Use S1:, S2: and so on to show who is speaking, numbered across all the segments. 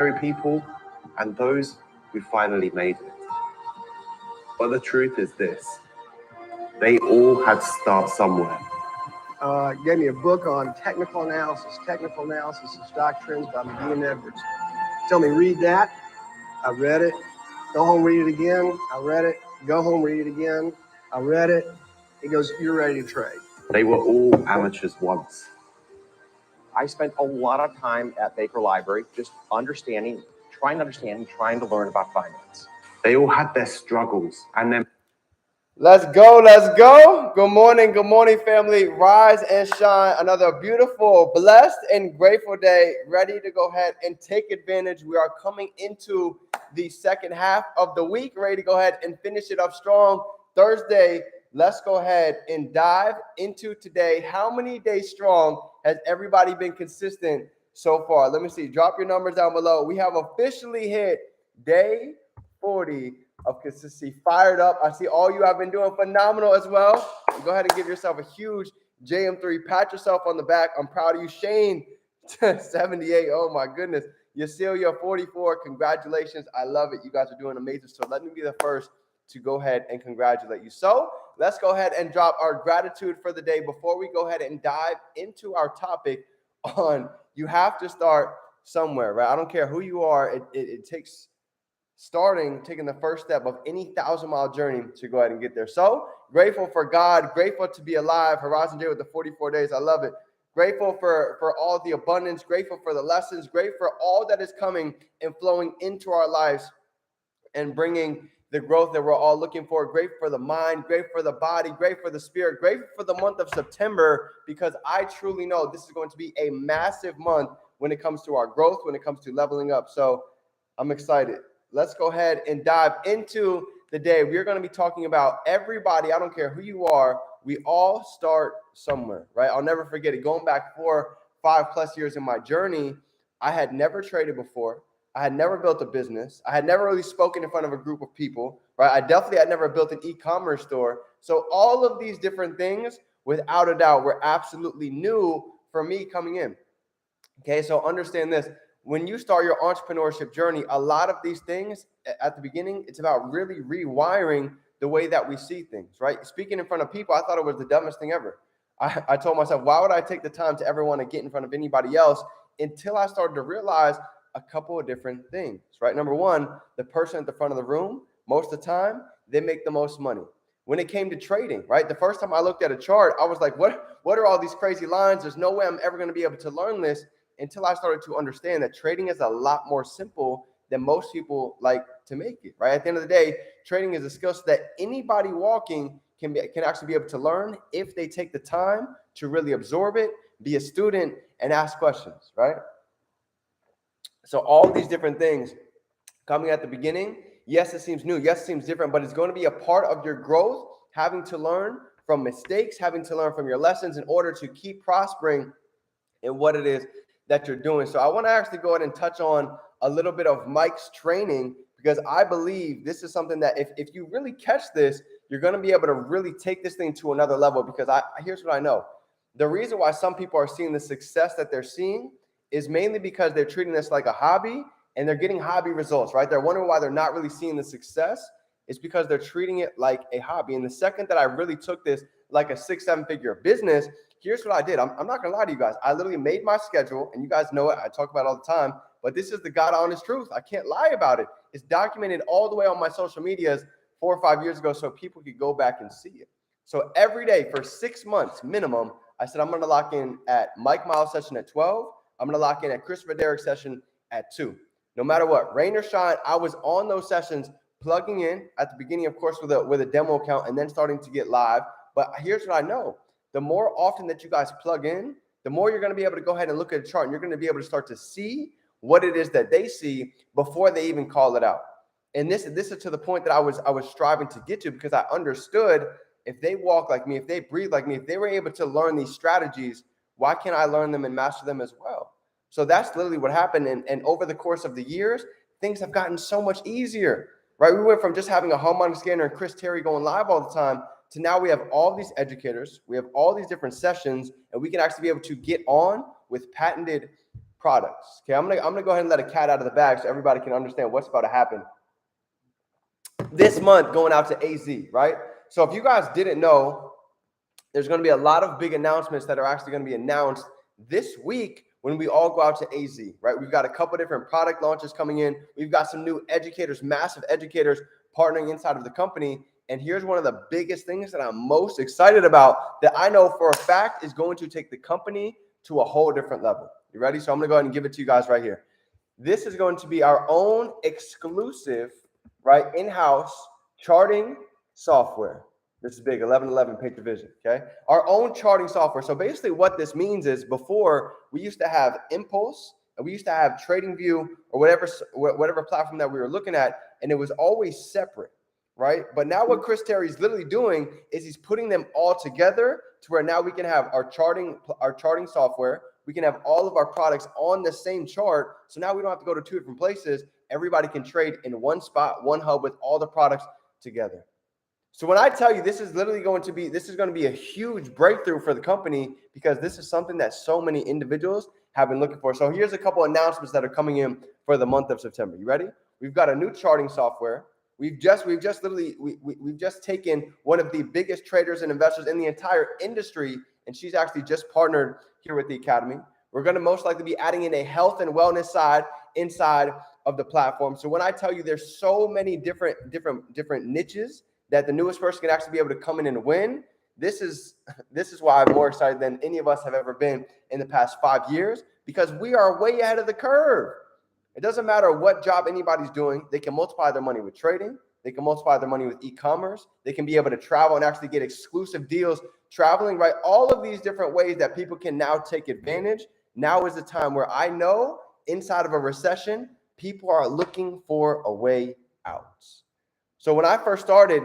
S1: people and those who finally made it. But the truth is this: they all had to start somewhere.
S2: Gave me a book on technical analysis of stock trends by McGee and Edwards. Tell me, read that. I read it. Go home, read it again. I read it. Go home, read it again. I read it. He goes, you're ready to trade.
S1: They were all amateurs once.
S3: I spent a lot of time at Baker Library just trying to learn about finance.
S1: They all had their struggles and then.
S4: Let's go, let's go. Good morning, family. Rise and shine. Another beautiful, blessed, and grateful day. Ready to go ahead and take advantage. We are coming into the second half of the week. Ready to go ahead and finish it up strong. Thursday, let's go ahead and dive into today. How many days strong has everybody been consistent so far? Let me see. Drop your numbers down below. We have officially hit day 40 of consistency. Fired up. I see all you have been doing phenomenal as well. Go ahead and give yourself a huge JM3. Pat yourself on the back. I'm proud of you. Shane, 78. Oh my goodness. Yasilia, 44. Congratulations. I love it. You guys are doing amazing. So let me be the first to go ahead and congratulate you. So let's go ahead and drop our gratitude for the day before we go ahead and dive into our topic on you have to start somewhere, right? I don't care who you are. It takes taking the first step of any 1,000-mile journey to go ahead and get there. So grateful for God, grateful to be alive. Horizon J with the 44 days. I love it. Grateful for all the abundance, grateful for the lessons, grateful for all that is coming and flowing into our lives and bringing the growth that we're all looking for. Grateful for the mind, grateful for the body, grateful for the spirit, grateful for the month of September, because I truly know this is going to be a massive month when it comes to our growth, when it comes to leveling up. So I'm excited. Let's go ahead and dive into the day. We're going to be talking about everybody. I don't care who you are. We all start somewhere, right? I'll never forget it. Going back 5+ years in my journey, I had never traded before. I had never built a business. I had never really spoken in front of a group of people, right? I definitely had never built an e-commerce store. So all of these different things, without a doubt, were absolutely new for me coming in. Okay, so understand this. When you start your entrepreneurship journey, a lot of these things at the beginning, it's about really rewiring the way that we see things, right? Speaking in front of people, I thought it was the dumbest thing ever. I told myself, why would I take the time to ever want to get in front of anybody else, until I started to realize a couple of different things, right? Number one, the person at the front of the room, most of the time, they make the most money. When it came to trading, right? The first time I looked at a chart, I was like, what are all these crazy lines? There's no way I'm ever going to be able to learn this, until I started to understand that trading is a lot more simple than most people like to make it, right? At the end of the day, trading is a skill set that anybody walking can actually be able to learn if they take the time to really absorb it, be a student, and ask questions, right? So all these different things coming at the beginning, yes, it seems new, yes, it seems different, but it's going to be a part of your growth, having to learn from mistakes, having to learn from your lessons in order to keep prospering in what it is that you're doing. So I want to actually go ahead and touch on a little bit of Mike's training, because I believe this is something that if you really catch this, you're going to be able to really take this thing to another level. Because here's what I know. The reason why some people are seeing the success that they're seeing is mainly because they're treating this like a hobby and they're getting hobby results, right? They're wondering why they're not really seeing the success. It's because they're treating it like a hobby. And the second that I really took this like a 6-7 figure business, here's what I did. I'm not going to lie to you guys. I literally made my schedule, and you guys know it. I talk about it all the time, but this is the God honest truth. I can't lie about it. It's documented all the way on my social medias 4 or 5 years ago, so people could go back and see it. So every day for 6 months minimum, I said, I'm going to lock in at Mike Miles session at 12. I'm going to lock in at Christopher Derrick session at 2. No matter what, rain or shine, I was on those sessions, plugging in at the beginning, of course, with a demo account, and then starting to get live. But here's what I know. The more often that you guys plug in, the more you're going to be able to go ahead and look at a chart, and you're going to be able to start to see what it is that they see before they even call it out. And this is to the point that I was striving to get to, because I understood if they walk like me, if they breathe like me, if they were able to learn these strategies, why can't I learn them and master them as well? So that's literally what happened. And over the course of the years, things have gotten so much easier, right? We went from just having a harmonic scanner and Chris Terry going live all the time to now we have all these educators, we have all these different sessions, and we can actually be able to get on with patented products. Okay, I'm gonna go ahead and let a cat out of the bag so everybody can understand what's about to happen this month going out to AZ, right? So if you guys didn't know, there's going to be a lot of big announcements that are actually going to be announced this week when we all go out to AZ, right? We've got a couple different product launches coming in. We've got some new educators, massive educators partnering inside of the company. And here's one of the biggest things that I'm most excited about that I know for a fact is going to take the company to a whole different level. You ready? So I'm going to go ahead and give it to you guys right here. This is going to be our own exclusive, right, in-house charting software. This is big, 1111 Patriot Vision, okay? Our own charting software. So basically what this means is before we used to have Impulse and we used to have TradingView or whatever platform that we were looking at, and it was always separate, right? But now what Chris Terry is literally doing is he's putting them all together to where now we can have our charting software. We can have all of our products on the same chart. So now we don't have to go to two different places. Everybody can trade in one spot, one hub with all the products together. So when I tell you this is going to be a huge breakthrough for the company because this is something that so many individuals have been looking for. So here's a couple announcements that are coming in for the month of September. You ready? We've got a new charting software. We've just taken one of the biggest traders and investors in the entire industry, and she's actually just partnered here with the Academy. We're going to most likely be adding in a health and wellness side inside of the platform. So when I tell you there's so many different niches that the newest person can actually be able to come in and win, this is why I'm more excited than any of us have ever been in the past 5 years, because we are way ahead of the curve. It doesn't matter what job anybody's doing. They can multiply their money with trading. They can multiply their money with e-commerce. They can be able to travel and actually get exclusive deals traveling, right? All of these different ways that people can now take advantage. Now is the time where I know inside of a recession, people are looking for a way out. So when I first started,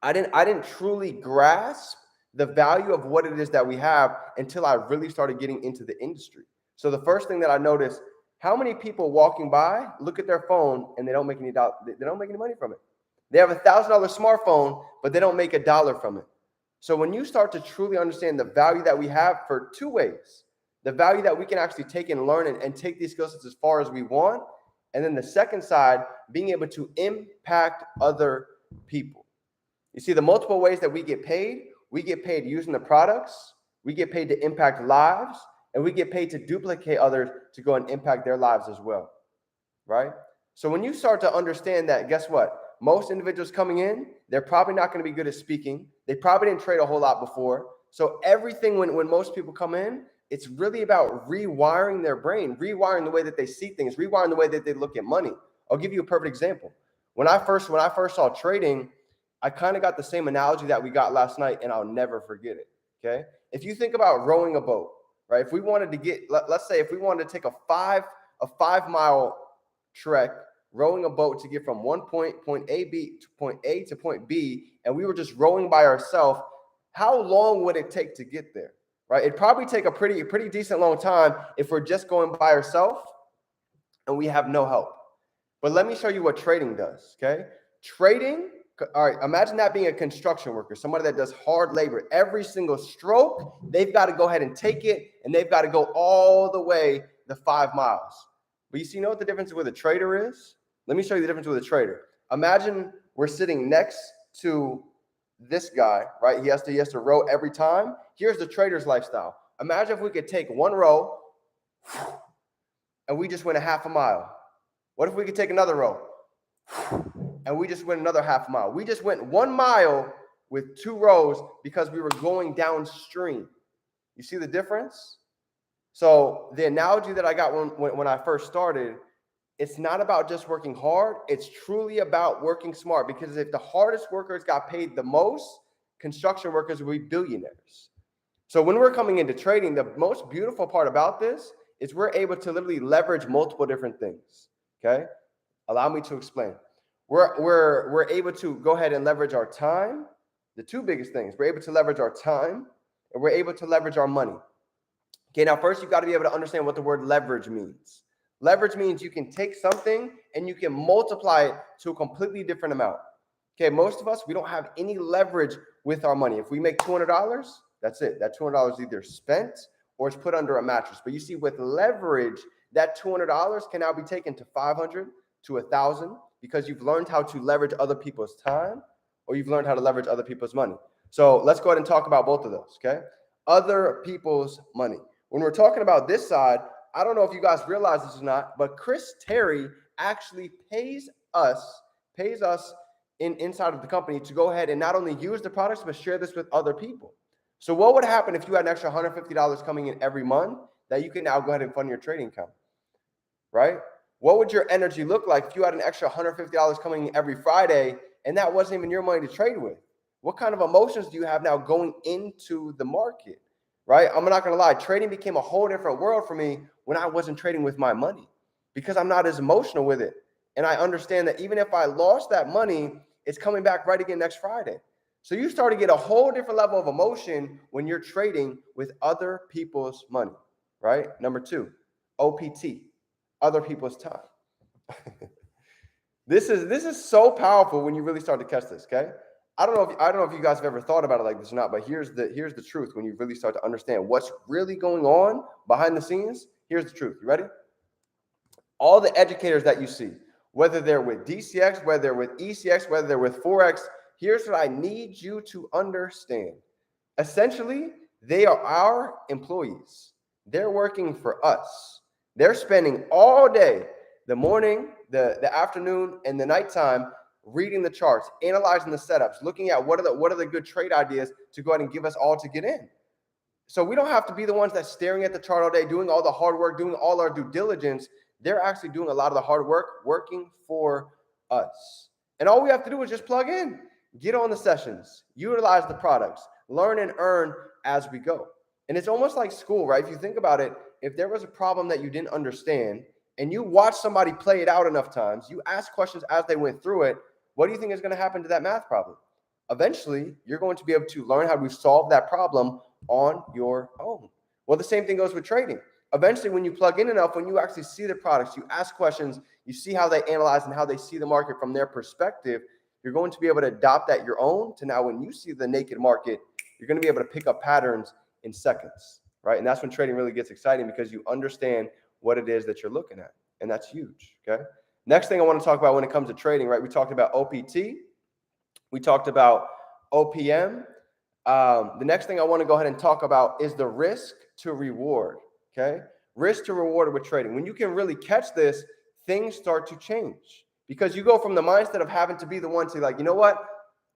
S4: I didn't truly grasp the value of what it is that we have until I really started getting into the industry. So the first thing that I noticed, how many people walking by look at their phone and they don't make any money from it. They have $1,000 smartphone, but they don't make $1 from it. So when you start to truly understand the value that we have for two ways, the value that we can actually take and learn and take these skill sets as far as we want, and then the second side, being able to impact other people. You see, the multiple ways that we get paid using the products, we get paid to impact lives, and we get paid to duplicate others to go and impact their lives as well, right? So when you start to understand that, guess what? Most individuals coming in, they're probably not going to be good at speaking. They probably didn't trade a whole lot before. So everything, when most people come in, it's really about rewiring their brain, rewiring the way that they see things, rewiring the way that they look at money. I'll give you a perfect example. When I first saw trading, I kind of got the same analogy that we got last night, and I'll never forget it, okay? If you think about rowing a boat, right? If we wanted to let's say if we wanted to take a 5-mile trek, rowing a boat to get from point A to point B, and we were just rowing by ourselves, how long would it take to get there? Right? It'd probably take a pretty decent long time if we're just going by ourselves and we have no help. But let me show you what trading does, okay? Trading, all right, imagine that being a construction worker, somebody that does hard labor. Every single stroke, they've got to go ahead and take it, and they've got to go all the way the 5 miles. But you know what the difference with a trader is? Let me show you the difference with a trader. Imagine we're sitting next to this guy, right? He has to row every time. Here's the trader's lifestyle. Imagine if we could take one row and we just went a half a mile. What if we could take another row and we just went another half a mile? We just went 1 mile with 2 rows because we were going downstream. You see the difference? So the analogy that I got when I first started, it's not about just working hard. It's truly about working smart, because if the hardest workers got paid the most, construction workers will be billionaires. So when we're coming into trading, the most beautiful part about this is we're able to literally leverage multiple different things, okay? Allow me to explain. We're able to go ahead and leverage our time. The two biggest things, we're able to leverage our time and we're able to leverage our money. Okay, now first you've got to be able to understand what the word leverage means. Leverage means you can take something and you can multiply it to a completely different amount. Okay, most of us, we don't have any leverage with our money. If we make $200, that's it. That $200 is either spent or it's put under a mattress. But you see, with leverage, that $200 can now be taken to $500 to $1,000 because you've learned how to leverage other people's time, or you've learned how to leverage other people's money. So let's go ahead and talk about both of those, okay? Other people's money. When we're talking about this side, I don't know if you guys realize this or not, but Chris Terry actually pays us inside of the company to go ahead and not only use the products, but share this with other people. So what would happen if you had an extra $150 coming in every month that you can now go ahead and fund your trading account, right? What would your energy look like if you had an extra $150 coming in every Friday and that wasn't even your money to trade with? What kind of emotions do you have now going into the market, right? I'm not going to lie. Trading became a whole different world for me when I wasn't trading with my money because I'm not as emotional with it. And I understand that even if I lost that money, it's coming back right again next Friday. So you start to get a whole different level of emotion when you're trading with other people's money, right? Number 2, OPT, other people's time. This is so powerful when you really start to catch this, okay? I don't know if you guys have ever thought about it like this or not, but here's the truth when you really start to understand what's really going on behind the scenes. Here's the truth. You ready? All the educators that you see, whether they're with DCX, whether they're with ECX, whether they're with Forex, here's what I need you to understand. Essentially, they are our employees. They're working for us. They're spending all day, the morning, the afternoon, and the nighttime reading the charts, analyzing the setups, looking at what are the good trade ideas to go ahead and give us all to get in. So we don't have to be the ones that's staring at the chart all day, doing all the hard work, doing all our due diligence. They're actually doing a lot of the hard work, working for us. And all we have to do is just plug in, get on the sessions, utilize the products, learn and earn as we go. And it's almost like school, right? If you think about it, if there was a problem that you didn't understand and you watch somebody play it out enough times, you ask questions as they went through it, what do you think is going to happen to that math problem? Eventually, you're going to be able to learn how to solve that problem on your own. Well, the same thing goes with trading. Eventually, when you plug in enough, when you actually see the products, you ask questions, you see how they analyze and how they see the market from their perspective, you're going to be able to adopt that your own to now when you see the naked market, you're going to be able to pick up patterns in seconds, right? And that's when trading really gets exciting because you understand what it is that you're looking at. And that's huge, okay? Next thing I want to talk about when it comes to trading, right? We talked about OPT. We talked about OPM. The next thing I want to go ahead and talk about is the risk to reward, okay? Risk to reward with trading. When you can really catch this, things start to change because you go from the mindset of having to be the one to like, you know what?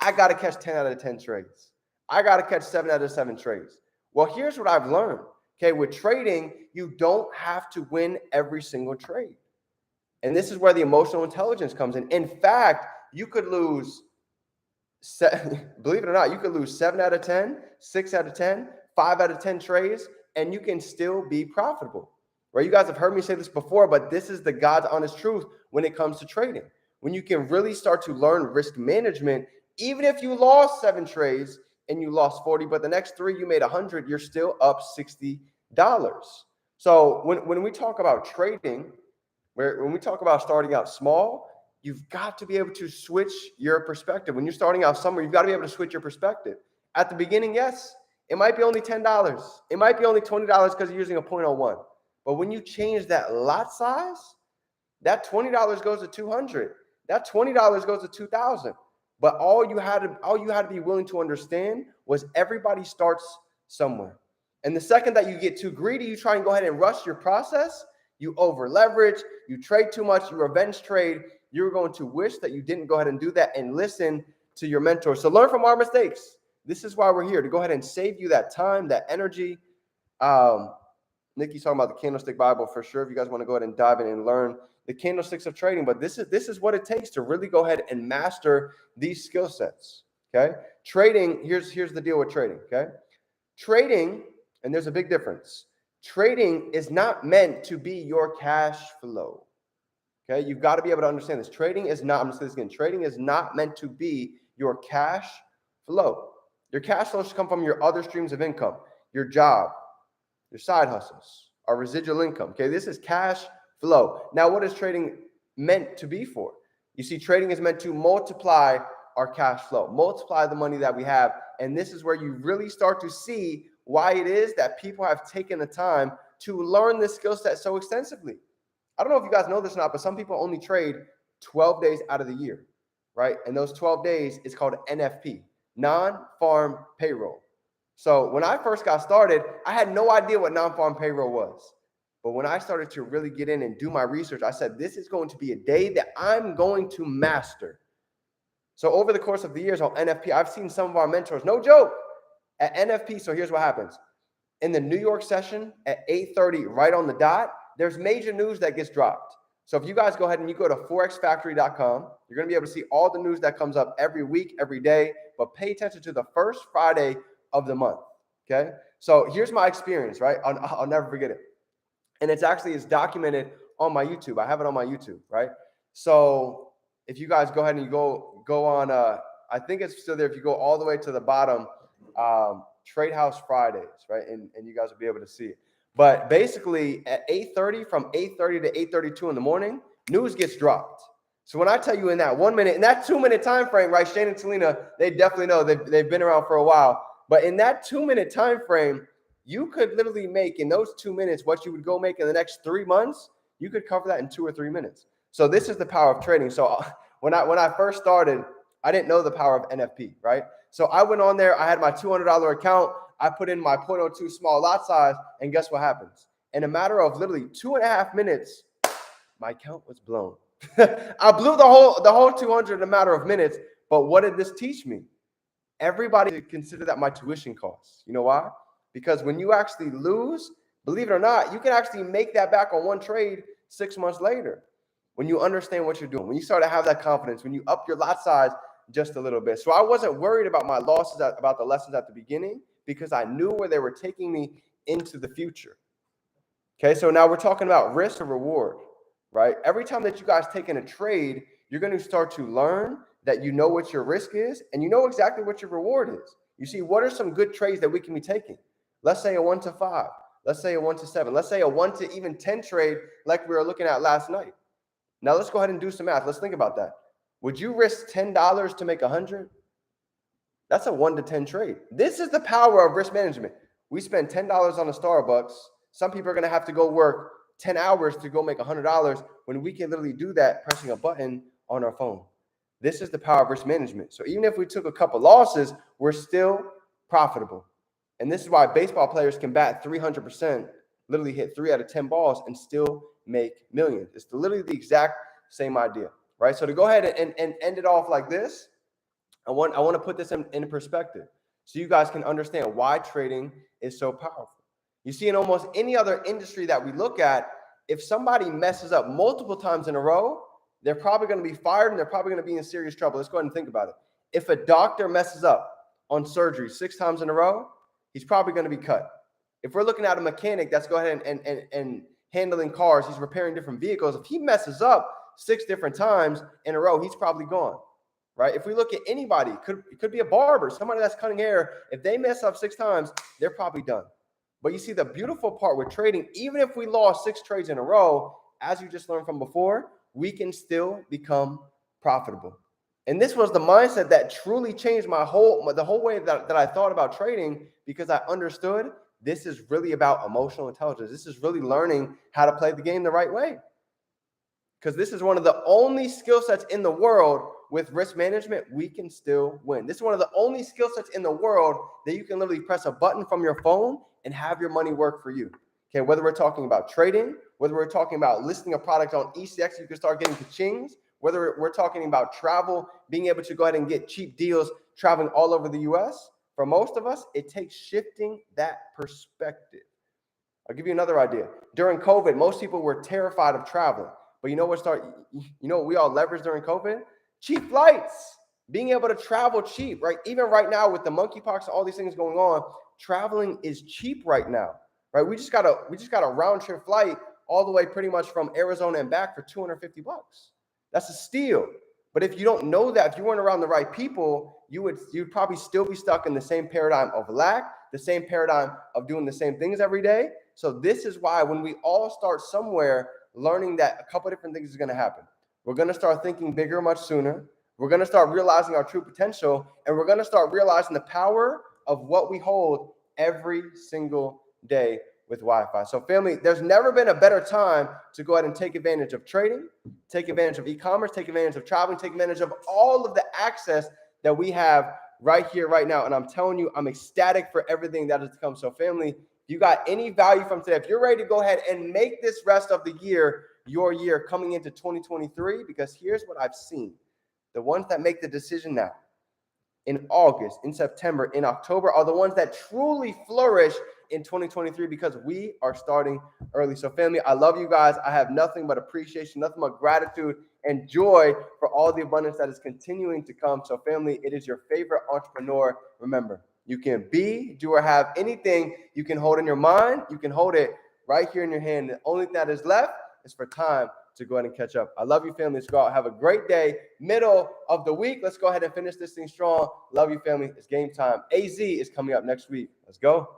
S4: I got to catch 10 out of 10 trades. I got to catch 7 out of 7 trades. Well, here's what I've learned, okay? With trading, you don't have to win every single trade. And this is where the emotional intelligence comes in. In fact, you could lose, believe it or not, you could lose 7 out of 10, 6 out of 10, 5 out of 10 trades, and you can still be profitable, right? You guys have heard me say this before, but this is the God's honest truth when it comes to trading. When you can really start to learn risk management, even if you lost 7 trades and you lost 40, but the next 3 you made 100, you're still up $60. So when we talk about trading, when we talk about starting out small, you've got to be able to switch your perspective. When you're starting out somewhere, you've got to be able to switch your perspective. At the beginning, yes, it might be only $10. It might be only $20 because you're using a 0.01. But when you change that lot size, that $20 goes to $200. That $20 goes to $2,000. But all you had to be willing to understand was everybody starts somewhere. And the second that you get too greedy, you try and go ahead and rush your process. You over leverage, you trade too much, you revenge trade. You're going to wish that you didn't go ahead and do that and listen to your mentor. So learn from our mistakes. This is why we're here, to go ahead and save you that time, that energy. Nikki's talking about the Candlestick Bible for sure. If you guys want to go ahead and dive in and learn the candlesticks of trading, but this is what it takes to really go ahead and master these skill sets. Okay, trading. Here's the deal with trading. Okay, trading, and there's a big difference. Trading is not meant to be your cash flow. Okay, you've got to be able to understand this. Trading is not, I'm going to say this again, trading is not meant to be your cash flow. Your cash flow should come from your other streams of income, your job, your side hustles, our residual income. Okay, this is cash flow. Now, what is trading meant to be for? You see, trading is meant to multiply our cash flow, multiply the money that we have. And this is where you really start to see why it is that people have taken the time to learn this skill set so extensively. I don't know if you guys know this or not, but some people only trade 12 days out of the year, right? And those 12 days is called NFP, non-farm payroll. So when I first got started, I had no idea what non-farm payroll was. But when I started to really get in and do my research, I said, this is going to be a day that I'm going to master. So over the course of the years on NFP, I've seen some of our mentors, no joke, at NFP. So here's what happens. In the New York session at 8:30, right on the dot, there's major news that gets dropped. So if you guys go ahead and you go to forexfactory.com, you're going to be able to see all the news that comes up every week, every day, but pay attention to the first Friday of the month, okay? So here's my experience, right? I'll never forget it. And it's documented on my YouTube. I have it on my YouTube, right? So if you guys go ahead and you go on, I think it's still there. If you go all the way to the bottom, Trade House Fridays, right? And you guys will be able to see it. But basically at 8:30, from 8:30 to 8:32 in the morning, news gets dropped. So when I tell you in that 1 minute, in that 2 minute time frame, right? Shane and Selena, they definitely know they've been around for a while. But in that 2 minute time frame, you could literally make in those 2 minutes what you would go make in the next 3 months. You could cover that in 2 or 3 minutes. So this is the power of trading. So when I first started, I didn't know the power of NFP, right? So I went on there. I had my $200 account. I put in my 0.02 small lot size, and guess what happens? In a matter of literally 2.5 minutes, my account was blown. I blew the whole 200 in a matter of minutes. But what did this teach me? Everybody consider that my tuition costs. You know why? Because when you actually lose, believe it or not, you can actually make that back on one trade 6 months later. When you understand what you're doing, when you start to have that confidence, when you up your lot size just a little bit. So I wasn't worried about my losses, about the lessons at the beginning, because I knew where they were taking me into the future. Okay, so now we're talking about risk or reward, right? Every time that you guys take in a trade, you're going to start to learn that you know what your risk is and you know exactly what your reward is. You see, what are some good trades that we can be taking? Let's say a 1 to 5. Let's say a 1 to 7. Let's say a 1 to even 10 trade like we were looking at last night. Now let's go ahead and do some math. Let's think about that. Would you risk $10 to make 100? That's a 1 to 10 trade. This is the power of risk management. We spend $10 on a Starbucks. Some people are going to have to go work 10 hours to go make $100 when we can literally do that pressing a button on our phone. This is the power of risk management. So even if we took a couple losses, we're still profitable. And this is why baseball players can bat 300%, literally hit 3 out of 10 balls and still make millions. It's literally the exact same idea, right? So to go ahead and end it off like this, I want to put this in perspective so you guys can understand why trading is so powerful. You see, in almost any other industry that we look at, if somebody messes up multiple times in a row, they're probably going to be fired and they're probably going to be in serious trouble. Let's go ahead and think about it. If a doctor messes up on surgery 6 times in a row, he's probably going to be cut. If we're looking at a mechanic that's go ahead and handling cars, he's repairing different vehicles. If he messes up 6 different times in a row, he's probably gone, right? If we look at anybody, it could be a barber, somebody that's cutting hair. If they mess up 6 times, they're probably done. But you see, the beautiful part with trading, even if we lost 6 trades in a row, as you just learned from before, we can still become profitable. And this was the mindset that truly changed the whole way that I thought about trading, because I understood this is really about emotional intelligence. This is really learning how to play the game the right way. Because this is one of the only skill sets in the world with risk management, we can still win. This is one of the only skill sets in the world that you can literally press a button from your phone and have your money work for you. Okay, whether we're talking about trading, whether we're talking about listing a product on ECX, you can start getting ka-chings, whether we're talking about travel, being able to go ahead and get cheap deals traveling all over the US. For most of us, it takes shifting that perspective. I'll give you another idea. During COVID, most people were terrified of traveling. But you know what we all leveraged during COVID? Cheap flights, being able to travel cheap, right? Even right now with the monkeypox and all these things going on, traveling is cheap right now, right? We just got a round trip flight all the way pretty much from Arizona and back for $250. That's a steal. But if you don't know that, if you weren't around the right people, you'd probably still be stuck in the same paradigm of lack, the same paradigm of doing the same things every day. So this is why when we all start somewhere, learning that a couple of different things is going to happen. We're going to start thinking bigger much sooner. We're going to start realizing our true potential, and we're going to start realizing the power of what we hold every single day with Wi-Fi. So family, there's never been a better time to go ahead and take advantage of trading, take advantage of e-commerce, take advantage of traveling, take advantage of all of the access that we have right here, right now. And I'm telling you, I'm ecstatic for everything that is to come. So family, if you got any value from today, if you're ready to go ahead and make this rest of the year your year coming into 2023, because here's what I've seen. The ones that make the decision now, in August, in September, in October, are the ones that truly flourish in 2023 because we are starting early. So family, I love you guys. I have nothing but appreciation, nothing but gratitude and joy for all the abundance that is continuing to come. So family, it is your favorite entrepreneur. Remember, you can be, do, or have anything you can hold in your mind. You can hold it right here in your hand. The only thing that is left is for time to go ahead and catch up. I love you, family. Let's go out. Have a great day. Middle of the week. Let's go ahead and finish this thing strong. Love you, family. It's game time. AZ is coming up next week. Let's go.